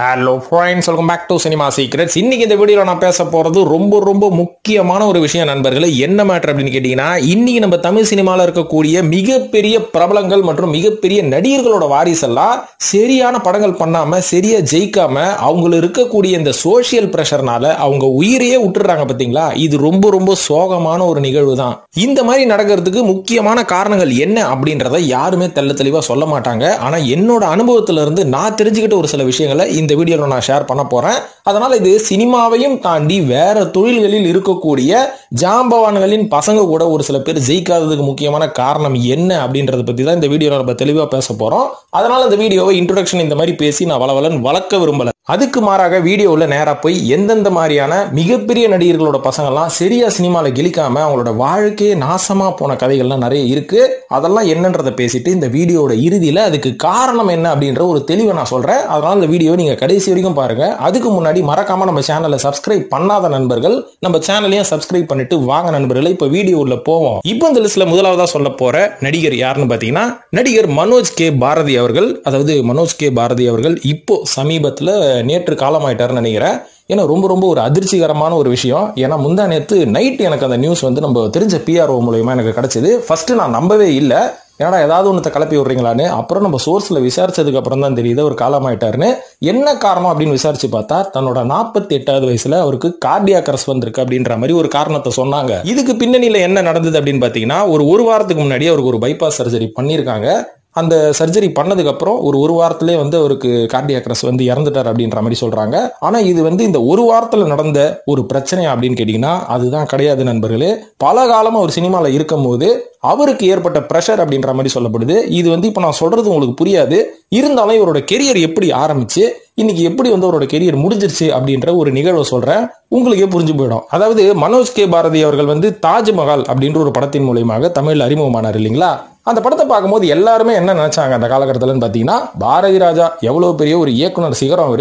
Hello friends, welcome back to cinema secrets. இன்னைக்கு இந்த வீடியோவில் நான் பேச போகிறது ரொம்ப முக்கியமான ஒரு விஷயம் நண்பர்களே. என்ன மேட்டர் அப்படின்னு கேட்டிங்கன்னா, இன்னைக்கு நம்ம தமிழ் சினிமாவில் இருக்கக்கூடிய மிகப்பெரிய பிரபலங்கள் மற்றும் மிகப்பெரிய நடிகர்களோட வாரிசெல்லாம் சரியான படங்கள் பண்ணாமல் சரியாக ஜெயிக்காமல் அவங்களுக்கு இருக்கக்கூடிய இந்த சோஷியல் ப்ரெஷர்னால அவங்க உயிரையே விட்டுறாங்க பார்த்தீங்களா. இது ரொம்ப சோகமான ஒரு நிகழ்வு தான். இந்த மாதிரி நடக்கிறதுக்கு முக்கியமான காரணங்கள் என்ன அப்படின்றத யாருமே தெளிவாக சொல்ல மாட்டாங்க. ஆனால் என்னோட அனுபவத்திலிருந்து நான் தெரிஞ்சுக்கிட்ட ஒரு சில விஷயங்களை இந்த வீடியோல நான் ஷேர் பண்ண போறேன். அதனால இது சினிமாவையும் தாண்டி வேற தொழில்களில் இருக்கக்கூடிய ஜாம்பவான்களின் பசங்க கூட ஒரு சில பேர் ஜெயிக்காததுக்கு முக்கியமான காரணம் என்ன அப்படின்றத பத்தி தான் இந்த வீடியோல நம்ம தெளிவா பேச போறோம். அதனால இந்த வீடியோவை இன்ட்ரோடக்ஷன் இந்த மாதிரி பேசி நான் வளர்க்க விரும்பல. அதுக்கு மாறாக வீடியோவில் நேரா போய் எந்தெந்த மாதிரியான மிகப்பெரிய நடிகர்களோட பசங்கள்லாம் சரியா சினிமால கெளிக்காம அவங்களோட வாழ்க்கையே நாசமா போன கதைகள்லாம் நிறைய இருக்கு. அதெல்லாம் என்னன்றதை பேசிட்டு இந்த வீடியோட இறுதியில அதுக்கு காரணம் என்ன அப்படின்ற ஒரு தெளிவை நான் சொல்றேன். அதனால இந்த வீடியோ நீங்க கடைசி வரைக்கும் பாருங்க. அதுக்கு முன்னாடி மறக்காம நம்ம சேனலை சப்ஸ்கிரைப் பண்ணாத நண்பர்கள் நம்ம சேனலையும் சப்ஸ்கிரைப் பண்ணிட்டு வாங்க நண்பர்களே. இப்ப வீடியோ உள்ள போவோம். இப்போ இந்த லிஸ்ட்ல முதலாவதா சொல்ல போற நடிகர் யாருன்னு பாத்தீங்கன்னா, நடிகர் மனோஜ் கே பாரதி அவர்கள். அதாவது மனோஜ் கே பாரதி அவர்கள் இப்போ சமீபத்துல நேற்று காலமாயிட்டாருன்னு நினைக்கிறேன். ஏன்னா ரொம்ப ஒரு அதிர்ச்சிகரமான ஒரு விஷயம். ஏன்னா முந்தா நேற்று நைட் எனக்கு அந்த நியூஸ் வந்து நம்ம தெரிஞ்ச பிஆர்ஓ மூலமா எனக்கு கிடைச்சது. ஃபர்ஸ்ட் நான் நம்பவே இல்லை. ஏன்னா ஏதாவது ஒன்றத்தை கிளப்பி விடுறீங்களான்னு. அப்புறம் நம்ம சோர்ஸ்ல விசாரிச்சதுக்கு அப்புறம் தான் தெரியுது ஒரு காலமாயிட்டாருன்னு. என்ன காரணம் அப்படின்னு விசாரிச்சு பார்த்தா, தன்னோட 48வது வயசுல அவருக்கு கார்டியாக் அரெஸ்ட் வந்திருக்கு அப்படின்ற மாதிரி ஒரு காரணத்தை சொன்னாங்க. இதுக்கு பின்னணியில என்ன நடந்தது அப்படின்னு பாத்தீங்கன்னா, ஒரு வாரத்துக்கு முன்னாடி அவருக்கு ஒரு பைபாஸ் சர்ஜரி பண்ணியிருக்காங்க. அந்த சர்ஜரி பண்ணதுக்கு அப்புறம் ஒரு வாரத்திலே வந்து அவருக்கு கார்டியாக் அரெஸ்ட் வந்து இறந்துட்டார் அப்படின்ற மாதிரி சொல்றாங்க. ஆனா இது வந்து இந்த ஒரு வாரத்துல நடந்த ஒரு பிரச்சனை அப்படின்னு கேட்டீங்கன்னா அதுதான் கிடையாது நண்பர்களே. பல காலமா ஒரு சினிமால இருக்கும் போது அவருக்கு ஏற்பட்ட பிரஷர் அப்படின்ற மாதிரி சொல்லப்படுது. இது வந்து இப்ப நான் சொல்றது உங்களுக்கு புரியாது. இருந்தாலும் இவரோட கெரியர் எப்படி ஆரம்பிச்சு இன்னைக்கு எப்படி வந்து அவரோட கெரியர் முடிஞ்சிருச்சு அப்படின்ற ஒரு நிகழ்வை சொல்றேன், உங்களுக்கே புரிஞ்சு போயிடும். அதாவது மனோஜ் கே பாரதி அவர்கள் வந்து தாஜ்மஹால் அப்படின்ற ஒரு படத்தின் மூலமாக தமிழ்ல அறிமுகமானார் இல்லைங்களா. அந்த படத்தை பார்க்கும்போது எல்லாருமே என்ன நினைச்சாங்க அந்த காலகட்டத்தில் பார்த்தீங்கன்னா, பாரதி ராஜா எவ்வளவு பெரிய ஒரு இயக்குனர் சிகரம்,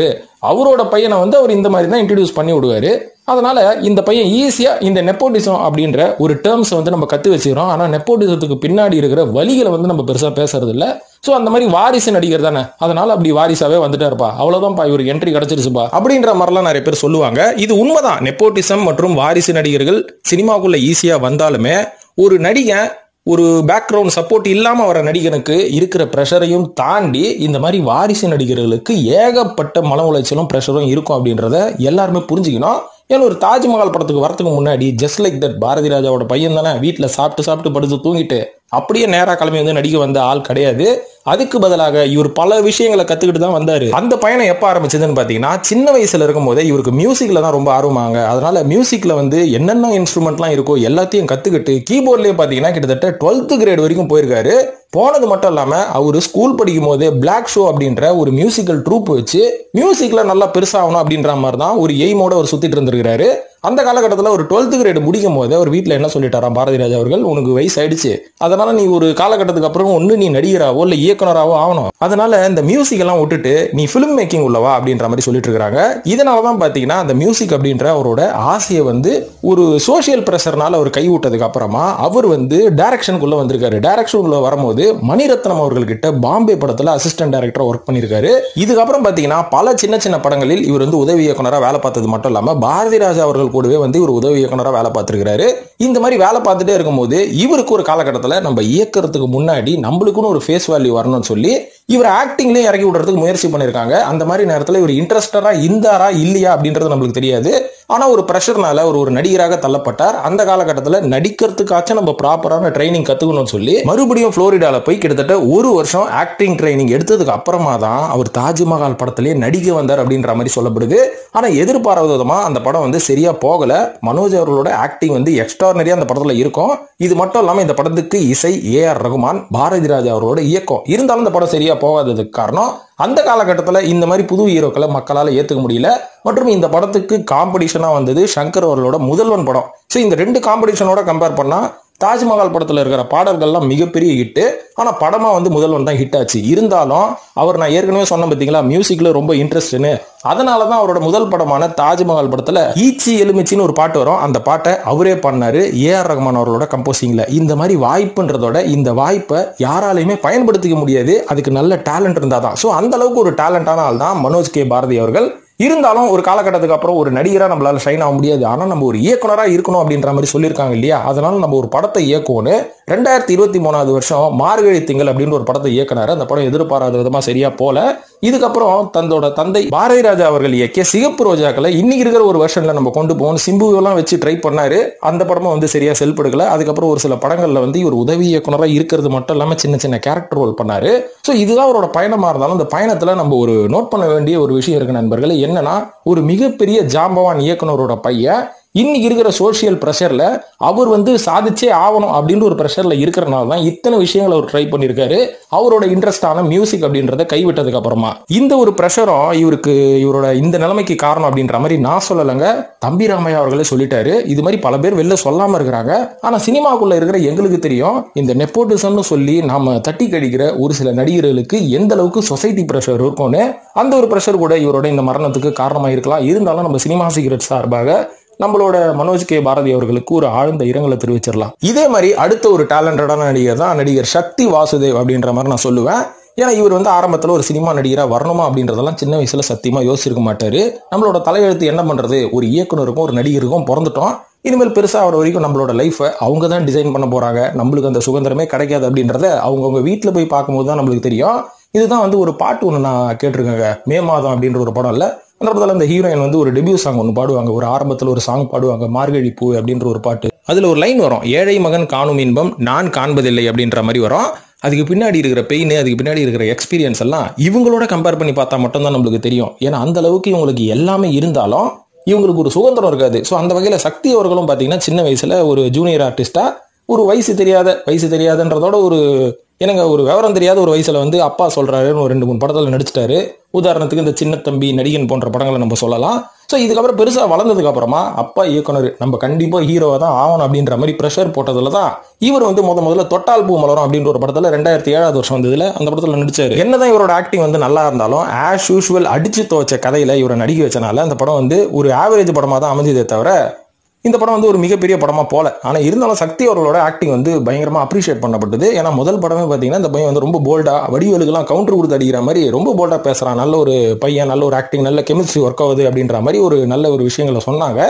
அவரோட பையனை வந்து அவர் இந்த மாதிரி தான் இன்ட்ரடியூஸ் பண்ணி விடுவாரு. அதனால இந்த பையன் ஈஸியா இந்த நெப்போட்டிசம் அப்படின்ற ஒரு டேர்ம்ஸ் வந்து நம்ம கத்து வச்சுக்கிறோம். ஆனா நெப்போட்டிசத்துக்கு பின்னாடி இருக்கிற வழிகளை வந்து நம்ம பெருசா பேசுறது இல்ல. சோ அந்த மாதிரி வாரிசு நடிகர் தானே, அதனால அப்படி வாரிசாவே வந்துட்டாருப்பா, அவ்வளவுதான்ப்பா, இவருக்கு என்ட்ரி கிடைச்சிருச்சுப்பா அப்படின்ற மாதிரிலாம் நிறைய பேர் சொல்லுவாங்க. இது உண்மைதான். நெப்போட்டிசம் மற்றும் வாரிசு நடிகர்கள் சினிமாக்குள்ள ஈஸியா வந்தாலுமே ஒரு நடிகன் ஒரு பேக்ரவுண்ட் சப்போர்ட் இல்லாம வர நடிகனுக்கு இருக்கிற பிரஷரையும் தாண்டி இந்த மாதிரி வாரிசு நடிகர்களுக்கு ஏகப்பட்ட மன உளைச்சலும் பிரஷரும் இருக்கும் அப்படின்றத எல்லாருமே புரிஞ்சுக்கணும். ஏன்னா ஒரு தாஜ்மஹால் படத்துக்கு வரதுக்கு முன்னாடி ஜஸ்ட் லைக் தட் பாரதி ராஜாவோட பையன் தானே வீட்டில் சாப்பிட்டு படுத்து தூங்கிட்டு அப்படியே நேரா கிளம்பி வந்து நடிக்க வந்த ஆள் கிடையாது. அதுக்கு பதிலாக இவர் பல விஷயங்களை கத்துக்கிட்டு தான் வந்தாரு. அந்த பயணம் எப்ப ஆரம்பிச்சதுன்னு பாத்தீங்கன்னா, சின்ன வயசுல இருக்கும் போதே இவருக்கு மியூசிக்ல தான் ரொம்ப ஆர்வமாங்க. அதனால மியூசிக்ல வந்து என்னென்ன இன்ஸ்ட்ருமெண்ட்லாம் இருக்கோ எல்லாத்தையும் கத்துக்கிட்டு கீபோர்ட்லயே பாத்தீங்கன்னா கிட்டத்தட்ட 12th கிரேட் வரைக்கும் போயிருக்காரு. போனது மட்டும் இல்லாம அவரு ஸ்கூல் படிக்கும் போது பிளாக் ஷோ அப்படின்ற ஒரு மியூசிக்கல் ட்ரூப் வச்சு மியூசிக்ல நல்லா பெருசாகணும் அப்படின்ற மாதிரி தான் ஒரு எய்மோட அவர் சுத்திட்டு இருந்திருக்காரு. அந்த காலகட்டத்தில் ஒரு 12th கிரேட் முடிக்கும் போது அவர் வீட்டில் என்ன சொல்லிட்டாராம் பாரதி ராஜா அவர்கள், உனக்கு வயசு ஆயிடுச்சு, அதனால நீ ஒரு காலகட்டத்துக்கு அப்புறம் ஒன்று நீ நடிகராவோ இல்லை இயக்குனராவோ ஆகணும், அதனால இந்த மியூசிக் எல்லாம் விட்டுட்டு நீ பிலிம் மேக்கிங் உள்ளவா அப்படின்ற மாதிரி சொல்லிட்டு இருக்காங்க. இதனாலதான் பாத்தீங்கன்னா அந்த மியூசிக் அப்படின்ற அவரோட ஆசையை வந்து ஒரு சோசியல் பிரஷர்னால அவர் கை விட்டதுக்கு அப்புறமா அவர் வந்து டைரக்ஷனுக்குள்ள வந்திருக்காரு. டைரக்ஷனுக்குள்ள வரும்போது மணிரத்னம் அவர்கள் கிட்ட பாம்பே படத்துல அசிஸ்டன்ட் டைரக்டரா ஒர்க் பண்ணிருக்காரு. இதுக்கப்புறம் பாத்தீங்கன்னா பல சின்ன படங்களில் இவர் வந்து உதவி இயக்குனரா வேலை பார்த்தது மட்டும் இல்லாம பாரதி ராஜா அவர்கள் கூடவே வந்து ஒரு உதவி இயக்குனரா வேலை பார்த்திருக்காரு. இந்த மாதிரி வேலை பார்த்துட்டே இருக்கும்போது இவருக்கு ஒரு காலகட்டத்தில் நம்ம இயக்கிறதுக்கு முன்னாடி நம்மளுக்குன்னு ஒரு ஃபேஸ் வேல்யூ வரணும்னு சொல்லி இவர் ஆக்டிங்லயே இறக்கி விடுறதுக்கு முயற்சி பண்ணிருக்காங்க. அந்த மாதிரி நேரத்தில் இவர் இன்ட்ரெஸ்டடா இருந்தாரா இல்லையா அப்படின்றது நம்மளுக்கு தெரியாது. ஆனா ஒரு பிரஷர்னால ஒரு நடிகராக தள்ளப்பட்டார். அந்த காலகட்டத்தில் நடிக்கிறதுக்காச்சும் நம்ம ப்ராப்பரான ட்ரைனிங் கத்துக்கணும்னு சொல்லி மறுபடியும் புளோரிடால போய் கிட்டத்தட்ட ஒரு வருஷம் ஆக்டிங் ட்ரைனிங் எடுத்ததுக்கு அப்புறமா தான் அவர் தாஜ்மஹால் படத்திலேயே நடிக்க வந்தார் அப்படின்ற மாதிரி சொல்லப்படுது. ஆனா எதிர்பாராத விதமா அந்த படம் வந்து சரியா போகல. மனோஜ் அவர்களோட ஆக்டிங் வந்து எக்ஸ்ட்ரானரியா அந்த படத்துல இருக்கும். இது மட்டும் இல்லாம இந்த படத்துக்கு இசை ஏஆர் ரகுமான், பாரதி ராஜா அவர்களோட இயக்கம். இருந்தாலும் இந்த படம் சரியா போகாததுக்கு காரணம் அந்த காலகட்டத்தில் இந்த மாதிரி புது ஹீரோக்களை மக்களால் ஏற்றுக்க முடியல. மற்றும் இந்த படத்துக்கு காம்படிஷனா வந்தது சங்கர் அவர்களோட முதல்வன் படம். ஸோ இந்த ரெண்டு காம்படிஷனோட கம்பேர் பண்ணா தாஜ்மஹால் படத்துல இருக்கிற பாடல்கள்லாம் மிகப்பெரிய ஹிட். ஆனா படமா வந்து முதல்வன் தான் ஹிட் ஆச்சு. இருந்தாலும் அவர், நான் ஏற்கனவே சொன்ன பார்த்தீங்களா, மியூசிக்ல ரொம்ப இன்ட்ரெஸ்ட்னு, அதனாலதான் அவரோட முதல் படமான தாஜ்மஹால் படத்துல ஈச்சி எலுமிச்சின்னு ஒரு பாட்டு வரும். அந்த பாட்டை அவரே பண்ணாரு, ஏஆர் ரஹ்மான் அவர்களோட கம்போசிங்ல. இந்த மாதிரி வாய்ப்புன்றதோட இந்த வாய்ப்பை யாராலையுமே பயன்படுத்திக்க முடியாது, அதுக்கு நல்ல டேலண்ட் இருந்தாதான். ஸோ அந்த அளவுக்கு ஒரு டேலண்டான ஆள் தான் மனோஜ் கே பாரதி அவர்கள். இருந்தாலும் ஒரு காலகட்டத்துக்கு அப்புறம் ஒரு நடிகரா நம்மளால ஷைன் ஆக முடியாது, ஆனா நம்ம ஒரு இயக்குனரா இருக்கணும் அப்படின்ற மாதிரி சொல்லியிருக்காங்க இல்லையா. அதனால நம்ம ஒரு படத்தை இயக்குவோன்னு 2023 வருஷம் மார்கழி திங்கள் அப்படின்னு ஒரு படத்தை இயக்குனாரு. அந்த படம் எதிர்பாராத விதமா சரியா போல. இதுக்கப்புறம் தன்னோட தந்தை பாரதி ராஜா அவர்கள் இயக்கிய சிகப்பு ரோஜாக்களை இன்னைக்கு இருக்கிற ஒரு வெர்ஷன்ல நம்ம கொண்டு போகணும், சிம்புவெல்லாம் வச்சு ட்ரை பண்ணாரு. அந்த படமும் வந்து சரியா செல்படுக்கல. அதுக்கப்புறம் ஒரு சில படங்கள்ல வந்து இவர் உதவி இயக்குனரா இருக்கிறது மட்டும் இல்லாம சின்ன சின்ன கேரக்டர் ரோல் பண்ணாரு. ஸோ இதுதான் அவரோட பயணமா இருந்தாலும் இந்த பயணத்துல நம்ம ஒரு நோட் பண்ண வேண்டிய ஒரு விஷயம் இருக்கு நண்பர்களே. என்னன்னா, ஒரு மிகப்பெரிய ஜாம்பவான் இயக்குனரோட பையன் இன்னைக்கு இருக்கிற சோசியல் பிரஷர்ல அவர் வந்து சாதிச்சே ஆகணும் அப்படின்னு ஒரு பிரஷர்ல இருக்கிறனால தான் இத்தனை விஷயங்களை அவர் ட்ரை பண்ணியிருக்காரு. அவரோட இன்ட்ரெஸ்டான மியூசிக் அப்படின்றத கைவிட்டதுக்கு அப்புறமா இந்த ஒரு பிரஷரும் இவரோட இந்த நிலைமைக்கு காரணம் அப்படின்ற மாதிரி நான் சொல்லலைங்க, தம்பி ராமையா அவர்களே சொல்லிட்டாரு. இது மாதிரி பல பேர் வெளில சொல்லாம இருக்கிறாங்க. ஆனா சினிமாக்குள்ள இருக்கிற எங்களுக்கு தெரியும், இந்த நெப்போட்டிசம்னு சொல்லி நாம தட்டி கழிக்கிற ஒரு சில நடிகர்களுக்கு எந்த அளவுக்கு சொசைட்டி பிரஷர் இருக்கும்னு. அந்த ஒரு பிரஷர் கூட இவரோட இந்த மரணத்துக்கு காரணமா இருக்கலாம். இருந்தாலும் நம்ம சினிமா சீக்ரெட் சார்பாக நம்மளோட மனோஜ் கே பாரதி அவர்களுக்கு ஒரு ஆழ்ந்த இரங்கலை தெரிவிச்சிடலாம். இதே மாதிரி அடுத்த ஒரு டேலண்டடான நடிகர் தான் நடிகர் சக்தி வாசுதேவ் அப்படின்ற மாதிரி நான் சொல்லுவேன். ஏன்னா இவர் வந்து ஆரம்பத்தில் ஒரு சினிமா நடிகராக வரணுமா அப்படின்றதெல்லாம் சின்ன வயசுல சத்தியமா யோசிச்சிருக்க மாட்டாரு. நம்மளோட தலையெழுத்து என்ன பண்றது, ஒரு இயக்குனருக்கும் ஒரு நடிகருக்கும் பிறந்துட்டோம், இனிமேல் பெருசா ஆகிற வரைக்கும் நம்மளோட லைஃபை அவங்க தான் டிசைன் பண்ண போறாங்க, நம்மளுக்கு அந்த சுதந்திரமே கிடைக்காது அப்படின்றத அவங்கவுங்க வீட்டில் போய் பார்க்கும்போது தான் நம்மளுக்கு தெரியும். இதுதான் வந்து ஒரு பாட்டு ஒன்று நான் கேட்டிருக்கேங்க, மே மாதம் அப்படின்ற ஒரு படம் இல்லை. அந்த படத்தில் அந்த ஹீரோயின் வந்து ஒரு டெபியூ சாங் ஒன்று பாடுவாங்க, ஒரு ஆரம்பத்தில் ஒரு சாங் பாடுவாங்க, மார்கழி பூ அப்படின்ற ஒரு பாட்டு. அதில் ஒரு லைன் வரும், ஏழை மகன் காணும் இன்பம் நான் காண்பதில்லை அப்படின்ற மாதிரி வரும். அதுக்கு பின்னாடி இருக்கிற பெயின், அதுக்கு பின்னாடி இருக்கிற எக்ஸ்பீரியன்ஸ் எல்லாம் இவங்களோட கம்பேர் பண்ணி பார்த்தா மட்டும்தான் நம்மளுக்கு தெரியும். ஏன்னா அந்த அளவுக்கு இவங்களுக்கு எல்லாமே இருந்தாலும் இவங்களுக்கு ஒரு சுதந்திரம் இருக்காது. ஸோ அந்த வகையில் சக்தி அவர்களும் பார்த்தீங்கன்னா சின்ன வயசுல ஒரு ஜூனியர் ஆர்டிஸ்டா, ஒரு வயசு தெரியாதன்றதோட ஒரு எனக்கு ஒரு விவரம் தெரியாத ஒரு வயசுல வந்து அப்பா சொல்றாருன்னு ஒரு 2-3 படத்தில் நடிச்சிட்டாரு. உதாரணத்துக்கு இந்த சின்ன தம்பி, நடிகன் போன்ற படங்களை நம்ம சொல்லலாம். ஸோ இதுக்கப்புறம் பெருசாக வளர்ந்ததுக்கு அப்புறமா அப்பா இயக்குனர், நம்ம கண்டிப்பாக ஹீரோவை தான் ஆகணும் அப்படின்ற மாதிரி ப்ரெஷர் போட்டதுல தான் இவர் வந்து முதல்ல தொட்டால் பூ மலரும் அப்படின்ற ஒரு படத்தில் 2007 வருஷம் வந்ததுல அந்த படத்தில் நடிச்சாரு. என்னதான் இவரோட ஆக்டிங் வந்து நல்லா இருந்தாலும் ஆஸ் யூஷுவல் அடிச்சு துவச்ச கதையில இவரை நடிக்க வச்சனால அந்த படம் வந்து ஒரு ஆவரேஜ் படமாக தான் அமைஞ்சதே தவிர இந்த படம் வந்து ஒரு மிகப்பெரிய படமா போல. ஆனா இருந்தாலும் சக்தி அவர்களோட ஆக்டிங் வந்து பயங்கரமா அப்ரிஷியேட் பண்ணப்பட்டது. ஏன்னா முதல் படமே பாத்தீங்கன்னா இந்த பையன் வந்து ரொம்ப போல்டா, வடிவேலுக்கெல்லாம் கவுண்டர் கொடுத்து அடிக்கிற மாதிரி ரொம்ப போல்டா பேசுறான், நல்ல ஒரு பையன், நல்ல ஒரு ஆக்டிங், நல்ல கெமிஸ்ட்ரி ஒர்க் ஆகுது அப்படின்ற மாதிரி ஒரு நல்ல ஒரு விஷயங்களை சொன்னாங்க.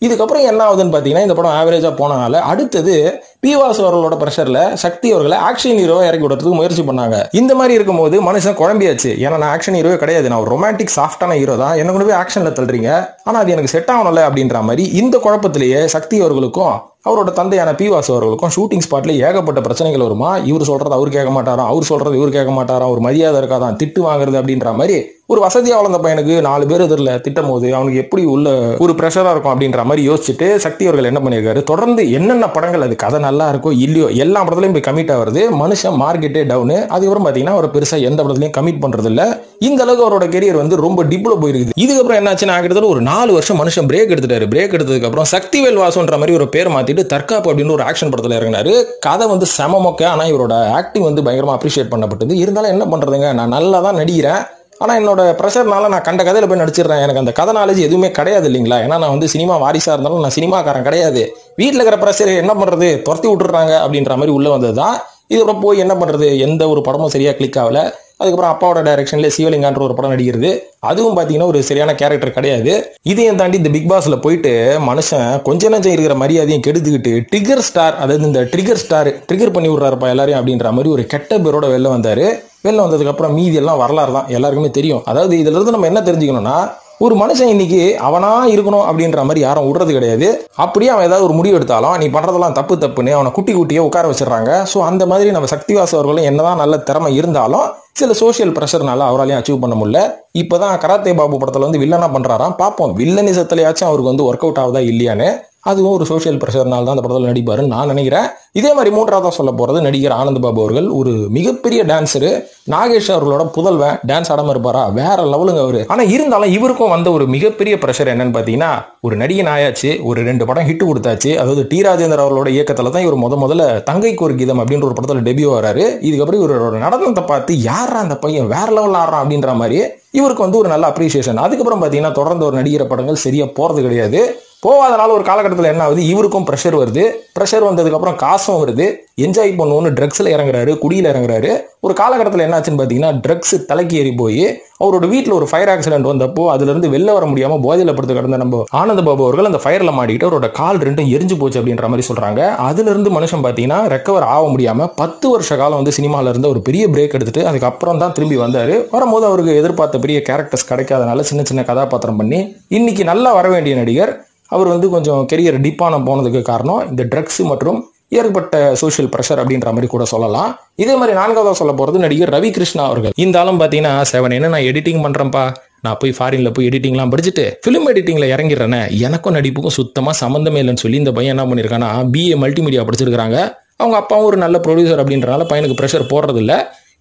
இதுக்கப்புறம் என்ன ஆகுதுன்னு பாத்தீங்கன்னா இந்த படம் ஆவரேஜா போனனால அடுத்தது பி வாசு அவர்களோட பிரஷர்ல சக்தி அவர்களை ஆக்ஷன் ஹீரோவை இறக்கி விடுறதுக்கு முயற்சி பண்ணாங்க. இந்த மாதிரி இருக்கும்போது மனுஷன் குழம்பியாச்சு. ஏன்னா நான் ஆக்ஷன் ஹீரோவே கிடையாது, நான் ஒரு ரொமான்டிக் சாஃப்டான ஹீரோ தான், என்ன கொண்டு போய் ஆக்ஷன்ல தள்ளுறீங்க, ஆனா அது எனக்கு செட் ஆகணும்ல அப்படின்ற மாதிரி இந்த குழப்பத்திலேயே சக்தி அவர்களுக்கும் அவரோட தந்தையான பி வாசு அவர்களுக்கும் ஷூட்டிங் ஸ்பாட்ல ஏகப்பட்ட பிரச்சனைகள் வருமா. இவர் சொல்றது அவர் கேட்க மாட்டாராம், அவர் சொல்றது இவர் கேட்க மாட்டாராம், ஒரு மரியாதை இருக்காதான், திட்டு வாங்குறது அப்படின்ற மாதிரி ஒரு வசதியா வளர்ந்த பையனுக்கு 4 பேர் எதிரில் திட்டும் போது அவனுக்கு எப்படி உள்ள ஒரு ப்ரெஷரா இருக்கும் அப்படின்ற மாதிரி யோசிச்சுட்டு சக்தி அவர்கள் என்ன பண்ணியிருக்காரு, தொடர்ந்து என்னென்ன படங்கள் அது கதை நல்லா இருக்கோ இல்லையோ எல்லா படத்துலையும் போய் கமிட் ஆகுறது. மனுஷன் மார்க்கெட்டே டவுனு. அதுக்கப்புறம் பார்த்தீங்கன்னா அவர் பெருசா எந்த படத்துலையும் கமிட் பண்றது இல்லை. இந்த அளவுக்கு அவரோட கெரியர் வந்து ரொம்ப டிப்ல போயிருக்குது. இதுக்கப்புறம் என்னாச்சுன்னா கிட்டத்தட்ட ஒரு 4 வருஷம் மனுஷன் பிரேக் எடுத்துட்டாரு. பிரேக் எடுத்ததுக்கு அப்புறம் சக்திவேல் வாசுன்ற மாதிரி ஒரு பேர் மாத்திட்டு தற்காப்பு அப்படின்னு ஒரு ஆக்ஷன் படத்தில் இறங்கினாரு. கதை வந்து செம மொக்க. ஆனா இவரோட ஆக்டிங் வந்து பயங்கரமா அப்ரிஷியேட் பண்ணப்பட்டது. இருந்தாலும் என்ன பண்றதுங்க, நான் நல்லா தான் நடிக்கிறேன், ஆனால் என்னோட ப்ரெஷர்னால நான் கண்ட கதையில் போய் நடிச்சிடுறேன், எனக்கு அந்த கதை நாலேஜ் எதுவுமே கிடையாது இல்லைங்களா. ஏன்னா நான் வந்து சினிமா வாரிசாக இருந்தாலும் நான் சினிமாக்காரன் கிடையாது. வீட்டில் இருக்கிற ப்ரெஷர் என்ன பண்ணுறது, துரத்தி விட்டுறாங்க அப்படின்ற மாதிரி உள்ளே வந்தது தான். இதுக்கப்புறம் போய் என்ன பண்ணுறது, எந்த ஒரு படமும் சரியாக கிளிக் ஆகல. அதுக்கப்புறம் அப்பாவோட டைரக்ஷன்ல சிவலிங்கான்ற ஒரு படம் நடிக்கிறது, அதுவும் பார்த்தீங்கன்னா ஒரு சரியான கேரக்டர் கிடையாது. இதையும் தாண்டி இந்த பிக் பாஸ்ல போயிட்டு மனுஷன் கொஞ்ச நஞ்சம் இருக்கிற மரியாதையும் கெடுத்துக்கிட்டு ட்ரிகர் ஸ்டார், அதாவது இந்த ட்ரிகர் பண்ணி விடுறாருப்பா எல்லாரையும் அப்படின்ற மாதிரி ஒரு கெட்ட பேரோட வெளில வந்தாரு. வெளில வந்ததுக்கு அப்புறம் மீதி எல்லாம் வரலாறு தான், எல்லாருக்குமே தெரியும். அதாவது இதுல இருந்து நம்ம என்ன தெரிஞ்சுக்கணும்னா, ஒரு மனுஷன் இன்னைக்கு அவனா இருக்கணும் அப்படின்ற மாதிரி யாரும் விடுறது கிடையாது. அப்படியே அவன் ஏதாவது ஒரு முடிவு எடுத்தாலும் நீ பண்றதெல்லாம் தப்புன்னு அவனை குட்டியே உட்கார வச்சிடறாங்க. ஸோ அந்த மாதிரி நம்ம சக்திவாஸ் அவர்களும் என்னதான் நல்ல திறமை இருந்தாலும் சில சோசியல் ப்ரெஷர்னால அவராலையும் அச்சீவ் பண்ண முடியல. இப்பதான் கராத்தே பாபு படத்துல வந்து வில்லனா பண்றாராம். பார்ப்போம் வில்லனிசத்திலேயாச்சும் அவருக்கு வந்து ஒர்க் அவுட் ஆகுதா இல்லையான்னு. அதுவும் ஒரு சோஷியல் ப்ரெஷர்னால தான் அந்த படத்தில் நடிப்பாருன்னு நான் நினைக்கிறேன். இதே மாதிரி மூன்றாவதா சொல்ல போறது நடிகர் ஆனந்த் பாபு அவர்கள். ஒரு மிகப்பெரிய டான்ஸரு, நாகேஷ் அவர்களோட புதல்வன். டான்ஸ் ஆடாம இருப்பாரா? வேற லெவலுங்க அவரு. ஆனா இருந்தாலும் இவருக்கும் வந்த ஒரு மிகப்பெரிய ப்ரெஷர் என்னன்னு பாத்தீங்கன்னா, ஒரு நடிகன் ஆயாச்சு, ஒரு 2 படம் ஹிட் கொடுத்தாச்சு. அதாவது டி ராஜேந்தர் அவர்களோட இயக்கத்துல தான் இவர் முதல்ல தங்கைக்கு ஒரு கீதம் அப்படின்ற ஒரு படத்துல டெபியூ வராரு. இதுக்கப்புறம் இவரோட நடனத்தை பார்த்து யாரா அந்த பையன் வேற லெவல் ஆடுறான் அப்படின்ற மாதிரி இவருக்கு வந்து ஒரு நல்ல அப்ரிசியேஷன். அதுக்கப்புறம் பாத்தீங்கன்னா தொடர்ந்து ஒரு நடிகர் படங்கள் சரியா போறது கிடையாது. போகாதனால ஒரு காலகட்டத்தில் என்ன ஆகுது, இவருக்கும் ப்ரெஷர் வருது. ப்ரெஷர் வந்ததுக்கு அப்புறம் காசும் வருது. என்ஜாய் பண்ணுவோன்னு ட்ரக்ஸ்ல இறங்குறாரு, குடியில இறங்குறாரு. ஒரு காலகட்டத்தில் என்ன ஆச்சுன்னு பாத்தீங்கன்னா, ட்ரக்ஸ் தலைக்கு ஏறி போய் அவரோட வீட்டில் ஒரு ஃபயர் ஆக்சிடென்ட் வந்தப்போ அதுல இருந்து வெளில வர முடியாம போதையில படுத்து கிடந்த நம்ம ஆனந்த பாபு அவர்கள் அந்த ஃபயர்ல மாட்டிக்கிட்டு அவரோட கால் 2 எரிஞ்சு போச்சு அப்படின்ற மாதிரி சொல்றாங்க. அதுல இருந்து மனுஷன் பாத்தீங்கன்னா ரெக்கவர் ஆக முடியாம 10 வருஷ காலம் வந்து சினிமால இருந்து ஒரு பெரிய பிரேக் எடுத்துட்டு அதுக்கப்புறம் தான் திரும்பி வந்தாரு. வரும்போது அவருக்கு எதிர்பார்த்த பெரிய கேரக்டர்ஸ் கிடைக்காதனால சின்ன சின்ன கதாபாத்திரம் பண்ணி இன்னைக்கு நல்லா வர வேண்டிய நடிகர் அவர் வந்து கொஞ்சம் கெரியர் டிப்பான போனதுக்கு காரணம் இந்த ட்ரக்ஸ் மற்றும் ஏற்பட்ட சோஷியல் ப்ரெஷர் அப்படின்ற மாதிரி கூட சொல்லலாம். இதே மாதிரி 4வதா சொல்ல போறது நடிகர் ரவி கிருஷ்ணா அவர்கள். இந்த ஆளும் பாத்தீங்கன்னா, என்ன நான் எடிட்டிங் பண்றேன்ப்பா, நான் போய் ஃபாரின்ல போய் எடிட்டிங்லாம் படிச்சுட்டு ஃபிலிம் எடிட்டிங்ல இறங்கிடுறேன், எனக்கும் நடிப்புக்கும் சுத்தமா சம்மந்தமே இல்லைன்னு சொல்லி இந்த பையன் என்ன பண்ணிருக்கானா, BA மல்டிமீடியா படிச்சிருக்காங்க. அவங்க அப்பாவும் ஒரு நல்ல ப்ரொடியூசர் அப்படின்றனால பையனுக்கு ப்ரெஷர் போடுறது இல்லை.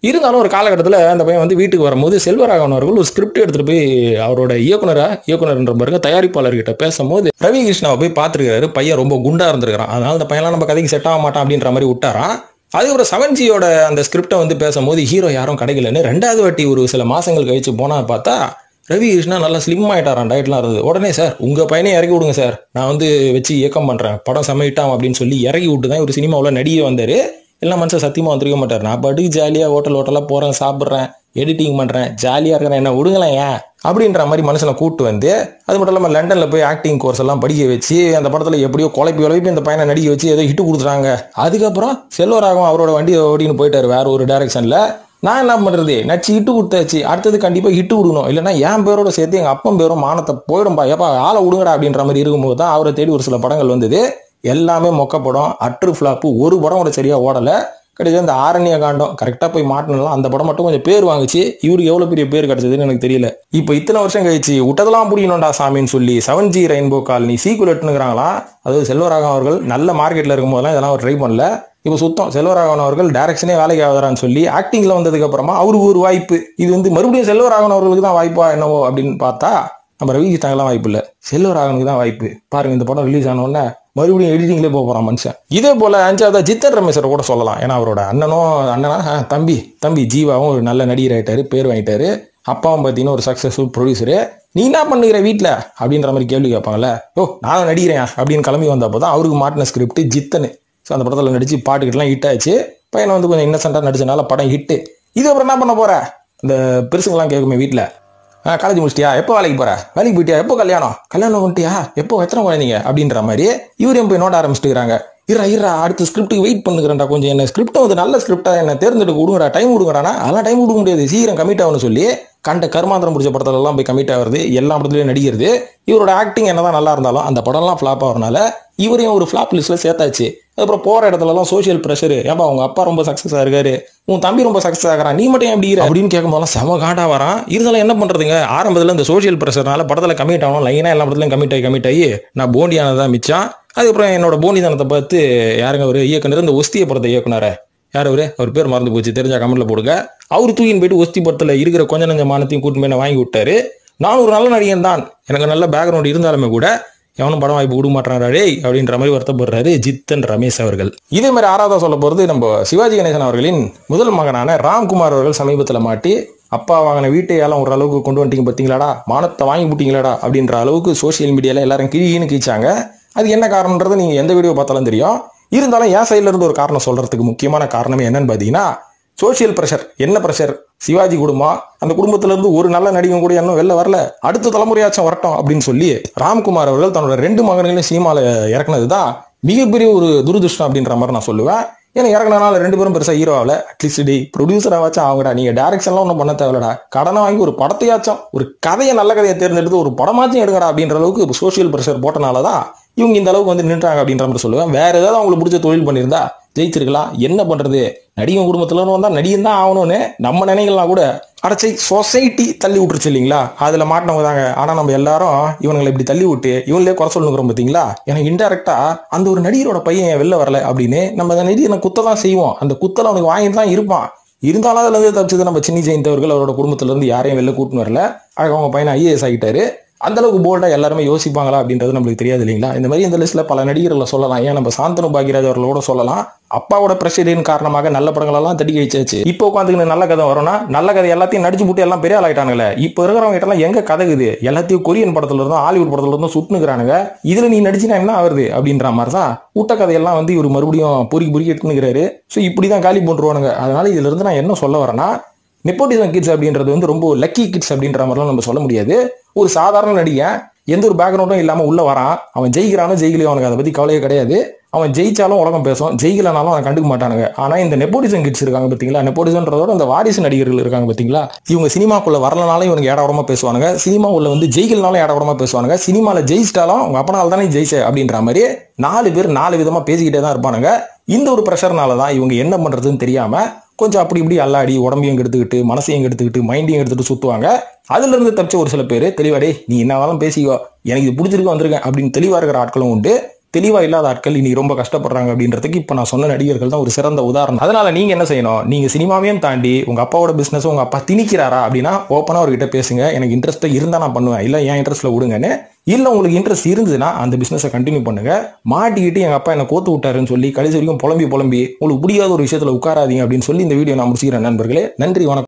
இருந்தாலும் ஒரு காலகட்டத்தில் அந்த பையன் வந்து வீட்டுக்கு வரும்போது செல்வராகவன் அவர்கள் ஒரு ஸ்கிரிப்ட் எடுத்துட்டு போய் அவரோட இயக்குனர்ன்ற பாருங்க தயாரிப்பாளர்கிட்ட பேசும்போது ரவி கிருஷ்ணாவை போய் பார்த்துருக்காரு. பையன் ரொம்ப குண்டா இருந்திருக்கான், அதனால அந்த பையன்லாம் நம்ம கதைக்கு செட் ஆக மாட்டான் அப்படின்ற மாதிரி விட்டாரான். அதுக்கப்புறம் 7Gயோட அந்த ஸ்கிரிப்டை வந்து பேசும்போது ஹீரோ யாரும் கிடைக்கலன்னு 2வது வாட்டி ஒரு சில மாசங்கள் கழிச்சு போனா பார்த்தா ரவி கிருஷ்ணா நல்லா ஸ்லிம் ஆயிட்டாரான், டயட்லாம் இருந்தது. உடனே சார் உங்க பையனே இறக்கி விடுங்க சார், நான் வந்து வச்சு இயக்கம் பண்றேன், படம் சமையிட்டான் அப்படின்னு சொல்லி இறக்கி விட்டு தான் ஒரு சினிமாவில் நடிகை வந்தாரு. எல்லாம் மனுஷன் சத்தியமா வந்துருக்க மாட்டார். நான் பாட்டுக்கு ஜாலியா ஹோட்டலாக போறேன், சாப்பிட்றேன், எடிட்டிங் பண்றேன், ஜாலியா இருக்கிறேன், என்ன விடுங்களேன் ஏன் அப்படின்ற மாதிரி மனுஷனை கூட்டு வந்து அது மட்டும் இல்லாமல் லண்டன்ல போய் ஆக்டிங் கோர்ஸ் எல்லாம் படிக்க வச்சு அந்த படத்துல எப்படியோ குழப்பி இந்த பையனை நடிக்க வச்சு ஏதோ ஹிட் கொடுத்துறாங்க. அதுக்கப்புறம் செல்வராகவும் அவரோட வண்டி ஓடின்னு போயிட்டாரு வேற ஒரு டைரக்ஷன்ல. நான் என்ன பண்றது, நச்சு ஹிட்டு கொடுத்தாச்சு, அடுத்தது கண்டிப்பா ஹிட்டு விடணும், இல்லைன்னா என் பேரோட சேர்த்து எங்க அப்பன் பேரும் மானத்தை போயிடும்பா, எப்பா ஆளை விடுங்கடா அப்படின்ற மாதிரி இருக்கும்போது தான் அவரை தேடி ஒரு சில படங்கள் வந்தது. எல்லாமே மொக்க படம், அட்ரு ஃபிளாப்பு, ஒரு படம் கூட சரியா ஓடல. கிடையாது இந்த ஆரண்ய காண்டம் கரெக்டா போய் மாட்டலாம், அந்த படம் மட்டும் கொஞ்சம் பேர் வாங்குச்சு. இவருக்கு எவ்வளவு பெரிய பேர் கிடைச்சதுன்னு எனக்கு தெரியல. இப்போ இத்தனை வருஷம் கழிச்சு விட்டதெல்லாம் பிடிக்கணும்டா சாமின்னு சொல்லி 7G ரெயின்போ காலனி சீக்குவல் எட்டுனுங்கிறாங்களா. அதாவது செல்வராகவன் அவர்கள் நல்ல மார்க்கெட்ல இருக்கும் போதெல்லாம் இதெல்லாம் அவர் ட்ரை பண்ணல. இப்போ சுத்தம் செல்வராகவன் அவர்கள் டைரக்ஷனே வேலைக்கு ஆகுறான்னு சொல்லி ஆக்டிங்ல வந்ததுக்கு அப்புறமா அவருக்கு ஒரு வாய்ப்பு, இது வந்து மறுபடியும் செல்வராகவன் அவர்களுக்கு தான் வாய்ப்பா என்னவோ அப்படின்னு பார்த்தா நம்ம ரவி கிருஷ்ணாக்கெல்லாம் வாய்ப்பு இல்லை, செல்வராகவனுக்கு தான் வாய்ப்பு. பாருங்க இந்த படம் ரிலீஸ் ஆனோடனே மறுபடியும் எடிட்டிங்லேயே போகிறான் மனுஷன். இதே போல 5வதா ஜித்தன் ரமேஷரை கூட சொல்லலாம். ஏன்னா அவரோட அண்ணனா தம்பி ஜீவாவும் ஒரு நல்ல நடிகர் ஆயிட்டாரு, பேர் வாங்கிட்டாரு. அப்பாவும் பார்த்தீங்கன்னா ஒரு சக்சஸ்ஃபுல் ப்ரொடியூசரு. நீ என்ன பண்ணுகிற வீட்டில் அப்படின்ற மாதிரி கேள்வி கேட்பாங்கல்ல. நான் நடிக்கிறேன் அப்படின்னு கிளம்பி வந்தப்போ தான் அவருக்கு மாட்டின ஸ்கிரிப்ட் ஜித்தனு. ஸோ அந்த படத்தில் நடிச்சு பாட்டுக்கிட்டலாம் ஹிட் ஆச்சு. பையனை வந்து கொஞ்சம் இன்னசென்ட்டாக நடிச்சனால படம் ஹிட்டு. இது அப்புறம் என்ன பண்ண போற, இந்த பெருசுங்கெல்லாம் கேட்குமே வீட்டில், காலேஜ் முடிச்சிட்டியா, எப்போ வேலைக்கு போற, வேலைக்கு போயிட்டியா, எப்போ கல்யாணம் பண்ணிட்டியா, எப்போ எத்தனை குழந்தைங்க அப்படின்ற மாதிரி இவரையும் போய் நோட்ட ஆரம்பிச்சுட்டுக்கிறாங்க. இரா அடுத்த ஸ்கிரிப்டுக்கு வெயிட் பண்ணுறேன்டா, கொஞ்சம் என்ன ஸ்கிரிப்ட் வந்து நல்ல ஸ்கிரிப்டா என்ன தேர்ந்தெடுக்க கொடுங்கடா, டைம் கொடுங்கடானா. அதெல்லாம் டைம் கொடுக்க முடியாது, சீக்கிரம் கமிட் ஆகணும்னு சொல்லி கண்ட கர்மாந்திரம் பிடிச்ச படத்துல எல்லாம் போய் கமிட் ஆகுறது, எல்லா படத்துலயும் நடிக்கிறது. இவரோட ஆக்டிங் என்னதான் நல்லா இருந்தாலும் அந்த படம்லாம் ஃபிளாப் ஆகிறனால இவரையும் ஒரு ஃபிளாப் லிஸ்ட்ல சேர்த்தாச்சு. அதுக்கப்புறம் போற இடத்துலலாம் சோஷியல் ப்ரெஷர், ஏப்பா உங்க அப்பா ரொம்ப சக்சஸ் ஆயிருக்காரு, உன் தம்பி ரொம்ப சக்சஸ் ஆகிறான், நீ மட்டும் எப்படி அப்படின்னு கேட்கும்போதெல்லாம் செம காண்டா வரான். இருந்தாலும் என்ன பண்றதுங்க, ஆரம்பத்துல இந்த சோஷியல் ப்ரெஷர்னால படத்துல கமிட் ஆகணும், லைனா எல்லா படத்துலையும் கமிட் ஆகி நான் போண்டியானதான் மிச்சம். அதுக்கப்புறம் என்னோட போண்டிதனத்தை பார்த்து யாருங்க ஒரு இயக்குனர், இந்த ஒஸ்திய படத்தை இயக்குனார யார் அவர் பேர் மறந்து போச்சு, தெரிஞ்சா கமெண்ட்ல போடுங்க. அவர் தூக்கின்னு போயிட்டு ஒஸ்தி படத்துல இருக்கிற கொஞ்ச நஞ்ச மானத்தையும் கூட்டு போய் வாங்கி விட்டாரு. நான் ஒரு நல்ல நடிகன் தான், எனக்கு நல்ல பேக்ரவுண்ட் இருந்தாலுமே கூட எவனும் படம் வாய்ப்பு கொடுக்க மாட்டாரே அப்படின்ற மாதிரி வருத்தப்படுறாரு ஜித்தன் ரமேஷ் அவர்கள். இதே மாதிரி 6வதா சொல்ல போறது நம்ம சிவாஜி கணேசன் அவர்களின் முதல் மகனான ராம்குமார் அவர்கள் சமீபத்துல மாட்டி, அப்பா வாங்கின வீட்டையெல்லாம் ஒரு அளவுக்கு கொண்டு வந்துட்டீங்க பார்த்தீங்களாடா, மானத்தை வாங்கி விட்டீங்களாடா அப்படின்ற அளவுக்கு சோசியல் மீடியால எல்லாரும் கிழின்னு கிழிச்சாங்க. அது என்ன காரணம்ன்றது நீங்க எந்த வீடியோ பார்த்தாலும் தெரியும். இருந்தாலும் என் சைட்ல இருந்து ஒரு காரணம் சொல்றதுக்கு முக்கியமான காரணமே என்னன்னு பாத்தீங்கன்னா, சோசியல் பிரஷர். என்ன பிரஷர், சிவாஜி குடும்பம், அந்த குடும்பத்துல இருந்து ஒரு நல்ல நடிகன் கூட இன்னும் வெளில வரல, அடுத்த தலைமுறையாச்சும் வரட்டும் அப்படின்னு சொல்லி ராம்குமார் அவர்கள் தன்னோட 2 மகன்களையும் சினிமால இறக்குனதுதான் மிகப்பெரிய ஒரு துரதிருஷ்டம் அப்படின்ற மாதிரி நான் சொல்லுவேன். ஏன்னா இறக்குனால 2 பேரும் பெருசா ஹீரோ ஆகல, அட்லீஸ்ட் ப்ரொடியூசர் ஆவாச்சும் ஆகுடா, நீங்க டைரக்ஷன்லாம் ஒன்றும் பண்ண தேவையில்லடா, கடனை வாங்கி ஒரு படத்தையாச்சும், ஒரு கதையை நல்ல கதையை தேர்ந்தெடுத்து ஒரு படமாச்சும் எடுக்கடா அப்படின்ற அளவுக்கு சோசியல் பிரஷர் போட்டனாலதான் இவங்க இந்த அளவுக்கு வந்து நின்றாங்க அப்படின்ற மாதிரி சொல்லுவேன். வேற ஏதாவது அவங்களுக்கு பிடிச்ச தொழில் பண்ணியிருந்தா ஜெயிச்சிருக்கலாம். என்ன பண்றது, நடிகன் குடும்பத்துல வந்தா நடிகன் தான் ஆகணும்னு நம்ம நினைக்கலாம் கூட. அடைச்சி சொசைட்டி தள்ளி விட்டுருச்சு இல்லைங்களா, அதுல மாட்டினவங்க தாங்க. ஆனா நம்ம எல்லாரும் இவங்களை இப்படி தள்ளி விட்டு இவங்களே குறை சொல்லுங்கிறோம் பார்த்தீங்களா. எனக்கு இன்டெரக்டா அந்த ஒரு நடிகரோட பையன் வெளில வரல அப்படின்னு நம்ம அந்த நடிகனை குத்த தான் செய்வோம். அந்த குத்தல அவனுக்கு வாங்கிட்டு தான் இருப்பான். இருந்தாலும் அதுல இருந்து தப்பிச்சது நம்ம சின்னி ஜெயந்த் அவர்கள் அவரோட குடும்பத்துல இருந்து யாரையும் வெளில கூட்டின்னு வரல. அவங்க பையனை IAS ஆகிட்டாரு. அந்த அளவுக்கு போல்டா எல்லாருமே யோசிப்பாங்களா அப்படின்றது நம்மளுக்கு தெரியாது இல்லைங்களா. இந்த மாதிரி இந்த லிஸ்ட்ல பல நடிகர்களை சொல்லலாம். ஏன் நம்ம சாந்தனு பாக்யராஜ் அவர்களோட சொல்லலாம். அப்பாவோட பிரஷரின் காரணமாக நல்ல படங்கள் எல்லாம் தட்டி கழிச்சாச்சு. இப்போ உட்காந்துக்கு நல்ல கதை வரும்னா நல்ல கதை எல்லாத்தையும் நடிச்சு போட்டு எல்லாம் பெரிய ஆளாயிட்டானுங்களே. இப்போ இருக்கிறவங்க கிட்ட எல்லாம் எங்க கதைக்குது, எல்லாத்தையும் கொரியன் படத்துல இருந்தும் ஹாலிவுட் படத்துல இருந்தும் சுட்டுனுக்குறானுங்க. இதுல நீ நடிச்சுனா என்ன ஆகுது அப்படின்ற மாதிரிதான் ஊட்ட கதையெல்லாம் வந்து இவர் மறுபடியும் பொறுக்கி எடுத்துனுக்கிறாரு. ஸோ இப்படிதான் காலி போட்டுருவானுங்க. அதனால இதுல இருந்து நான் என்ன சொல்ல வரேன்னா, நெப்போட்டிசம் கிட்ஸ் அப்படின்றது வந்து ரொம்ப லக்கி கிட்ஸ் அப்படின்ற மாதிரிலாம் நம்ம சொல்ல முடியாது. ஒரு சாதாரண நடிகன் எந்த ஒரு பேக்ரவுண்டும் இல்லாம உள்ள வரான். அவன் ஜெயிக்கிறானோ ஜெயிக்கலையோ அவனுக்கு அதை பத்தி கவலையே கிடையாது. அவன் ஜெயிச்சாலும் உலகம் பேசும், ஜெயிக்கலனாலும் அவன் கண்டுக்க மாட்டானுங்க. ஆனா இந்த நெப்போட்டிசம் கிட்ஸ் இருக்காங்க பாத்தீங்களா, நெப்போட்டிசம்ன்றதோட அந்த வாரிசு நடிகர்கள் இருக்காங்க பாத்தீங்களா, இவங்க சினிமாக்குள்ள வரலனாலும் இவனுக்கு ஏடாவரமா பேசுவானுங்க. சினிமாவுள்ள வந்து ஜெயிக்கலனாலும் ஏடாவரமா பேசுவானுங்க. சினிமால ஜெயிச்சிட்டாலும் அவங்க அப்பனால தானே ஜெயிச்ச அப்படின்ற மாதிரி 4 பேர் 4 விதமா பேசிக்கிட்டே தான் இருப்பானுங்க. இந்த ஒரு ப்ரெஷர்னாலதான் இவங்க என்ன பண்றதுன்னு தெரியாம கொஞ்சம் அப்படி இப்படி அல்லாடி உடம்பையும் எடுத்துக்கிட்டு மனசையும் எடுத்துக்கிட்டு மைண்டையும் எடுத்துட்டு சுத்துவாங்க. அதுல இருந்து தப்பிச்ச ஒரு சில பேர் தெளிவாடே நீ என்னவாலும் பேசிக்கோ, எனக்கு இது பிடிச்சிருக்கு வந்திருக்கேன் அப்படின்னு தெளிவா இருக்கிற ஆட்களும் உண்டு. தெளிவா இல்லாத ஆட்கள் இன்னைக்கு ரொம்ப கஷ்டப்படுறாங்க அப்படின்றதுக்கு இப்ப நான் சொன்ன நடிகர்கள் தான் ஒரு சிறந்த உதாரணம். அதனால நீங்க என்ன செய்யணும், நீங்க சினிமாவையும் தாண்டி உங்க அப்பாவோட பிசினஸ் உங்க அப்பா திணிக்கிறாரா அப்படின்னா ஓப்பனா அவர்கிட்ட பேசுங்க. எனக்கு இன்ட்ரெஸ்ட் இருந்தா நான் பண்ணுவேன், இல்ல என் இன்ட்ரெஸ்ட்ல விடுங்கன்னு. இல்ல உங்களுக்கு இன்ட்ரெஸ்ட் இருந்ததுன்னா அந்த பிசினஸை கண்டினியூ பண்ணுங்க. மாட்டிக்கிட்டு எங்க அப்பா என்ன கோத்து விட்டாருன்னு சொல்லி கடைசி வரைக்கும் புலம்பி உங்களுக்கு பிடிக்காத ஒரு விஷயத்துல உட்காராதீங்க அப்படின்னு சொல்லி இந்த வீடியோ நான் முடிச்சுக்கிறேன் நண்பர்களே. நன்றி, வணக்கம்.